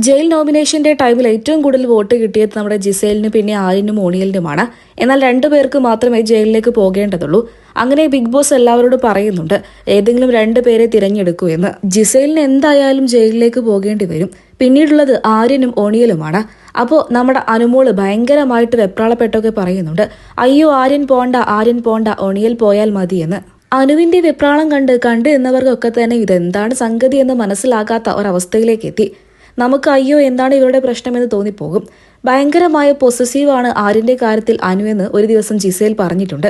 Jail നോമിനേഷന്റെ ടൈമിൽ ഏറ്റവും കൂടുതൽ വോട്ട് കിട്ടിയത് നമ്മുടെ ജിസേലിനും പിന്നെ ആര്യനും ഓണിയലിനുമാണ്. എന്നാൽ രണ്ടുപേർക്ക് മാത്രമേ ജയിലിലേക്ക് പോകേണ്ടതുള്ളൂ. അങ്ങനെ ബിഗ് ബോസ് എല്ലാവരോടും പറയുന്നുണ്ട് ഏതെങ്കിലും രണ്ടുപേരെ തിരഞ്ഞെടുക്കൂ എന്ന്. ജിസേലിന് എന്തായാലും ജയിലിലേക്ക് പോകേണ്ടി വരും. പിന്നീടുള്ളത് ആര്യനും ഓണിയലുമാണ്. അപ്പോൾ നമ്മുടെ അനുമോള് ഭയങ്കരമായിട്ട് വെപ്രാളപ്പെട്ടൊക്കെ പറയുന്നുണ്ട്, അയ്യോ ആര്യൻ പോണ്ട ഓണിയൽ പോയാൽ മതിയെന്ന്. അനുവിന്റെ വെപ്രാളം കണ്ട് എന്നവർക്കൊക്കെ തന്നെ ഇതെന്താണ് സംഗതി എന്ന് മനസ്സിലാകാത്ത ഒരവസ്ഥയിലേക്ക് എത്തി. നമുക്ക് അയ്യോ എന്താണ് ഇവരുടെ പ്രശ്നമെന്ന് തോന്നിപ്പോകും. ഭയങ്കരമായ പൊസസീവാണ് ആര്യന്റെ കാര്യത്തിൽ അനു എന്ന് ഒരു ദിവസം ജിസേൽ പറഞ്ഞിട്ടുണ്ട്.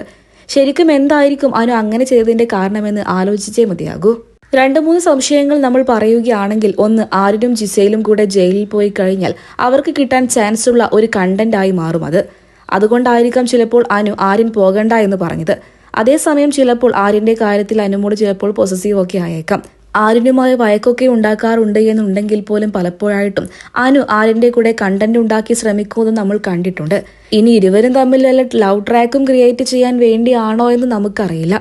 ശരിക്കും എന്തായിരിക്കും അനു അങ്ങനെ ചെയ്തതിന്റെ കാരണമെന്ന് ആലോചിച്ചേ മതിയാകൂ. 2-3 സംശയങ്ങൾ നമ്മൾ പറയുകയാണെങ്കിൽ, ഒന്ന്, ആര്യനും ജിസേലും കൂടെ ജയിലിൽ പോയി കഴിഞ്ഞാൽ അവർക്ക് കിട്ടാൻ ചാൻസ് ഉള്ള ഒരു കണ്ടന്റ് ആയി മാറും അത്. അതുകൊണ്ടായിരിക്കാം ചിലപ്പോൾ അനു ആര്യൻ പോകണ്ട എന്ന് പറഞ്ഞത്. അതേസമയം ചിലപ്പോൾ ആര്യന്റെ കാര്യത്തിൽ അനുമോട് ചിലപ്പോൾ പൊസസീവ് ഒക്കെ ആയേക്കാം. ആര്യനുമായി വഴക്കൊക്കെ ഉണ്ടാക്കാറുണ്ട് എന്നുണ്ടെങ്കിൽ പോലും പലപ്പോഴായിട്ടും അനു ആര്യന്റെ കൂടെ കണ്ടന്റ് ഉണ്ടാക്കി ശ്രമിക്കുന്നത് നമ്മൾ കണ്ടിട്ടുണ്ട്. ഇനി ഇരുവരും തമ്മിൽ വല്ല ലവ് ട്രാക്കും ക്രിയേറ്റ് ചെയ്യാൻ വേണ്ടിയാണോ എന്ന് നമുക്കറിയില്ല.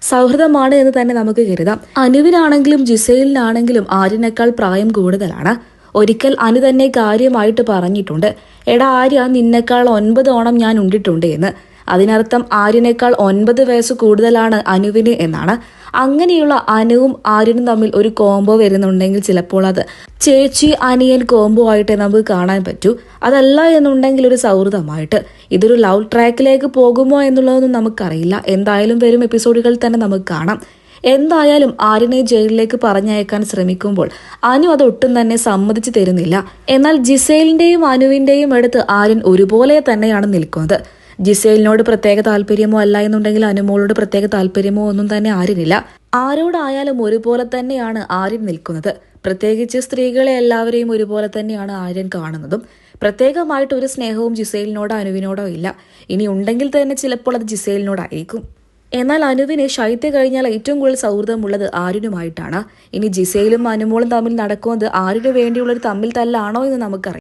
സൗഹൃദമാണ് എന്ന് തന്നെ നമുക്ക് കരുതാം. അനുവിനാണെങ്കിലും ജിസേലിനാണെങ്കിലും ആര്യനേക്കാൾ പ്രായം കൂടുതലാണ്. ഒരിക്കൽ അനു തന്നെ കാര്യമായിട്ട് പറഞ്ഞിട്ടുണ്ട്, എടാ ആര്യ, നിന്നെക്കാൾ 9 ഓണം ഞാൻ ഉണ്ടിട്ടുണ്ട് എന്ന്. അതിനർത്ഥം ആര്യനേക്കാൾ 9 വയസ്സ് കൂടുതലാണ് അനുവിന് എന്നാണ്. അങ്ങനെയുള്ള അനുവും ആര്യനും തമ്മിൽ ഒരു കോംബോ വരുന്നുണ്ടെങ്കിൽ ചിലപ്പോൾ അത് ചേച്ചി അനിയൻ കോംബോ ആയിട്ട് നമുക്ക് കാണാൻ പറ്റൂ. അതല്ല എന്നുണ്ടെങ്കിൽ ഒരു സൗഹൃദമായിട്ട്. ഇതൊരു ലവ് ട്രാക്കിലേക്ക് പോകുമോ എന്നുള്ളതൊന്നും നമുക്കറിയില്ല. എന്തായാലും വരും എപ്പിസോഡുകളിൽ തന്നെ നമുക്ക് കാണാം. എന്തായാലും ആര്യനെ ജയിലിലേക്ക് പറഞ്ഞയക്കാൻ ശ്രമിക്കുമ്പോൾ അനു അത് ഒട്ടും തന്നെ സമ്മതിച്ചു തരുന്നില്ല. എന്നാൽ ജിസേലിന്റെയും അനുവിന്റെയും അടുത്ത് ആര്യൻ ഒരുപോലെ തന്നെയാണ് നിൽക്കുന്നത്. ജിസേലിനോട് പ്രത്യേക താല്പര്യമോ അല്ല എന്നുണ്ടെങ്കിൽ അനുമോളോട് പ്രത്യേക താല്പര്യമോ ഒന്നും തന്നെ ആര്യനില്ല. ആരോടായാലും ഒരുപോലെ തന്നെയാണ് ആര്യൻ നിൽക്കുന്നത്. പ്രത്യേകിച്ച് സ്ത്രീകളെ എല്ലാവരെയും ഒരുപോലെ തന്നെയാണ് ആര്യൻ കാണുന്നതും. പ്രത്യേകമായിട്ട് ഒരു സ്നേഹവും ജിസേലിനോടോ അനുവിനോടോ ഇല്ല. ഇനി ഉണ്ടെങ്കിൽ തന്നെ ചിലപ്പോൾ അത് ജിസേലിനോടായിരിക്കും. എന്നാൽ അനുവിന് ശൈത്യ കഴിഞ്ഞാൽ ഏറ്റവും കൂടുതൽ സൗഹൃദമുള്ളത് ആര്യനുമായിട്ടാണ്. ഇനി ജിസേലും അനുമോളും തമ്മിൽ നടക്കുന്നത് ആര്യന് വേണ്ടിയുള്ളൊരു തമ്മിൽ തല്ലാണോ എന്ന് നമുക്കറിയാം.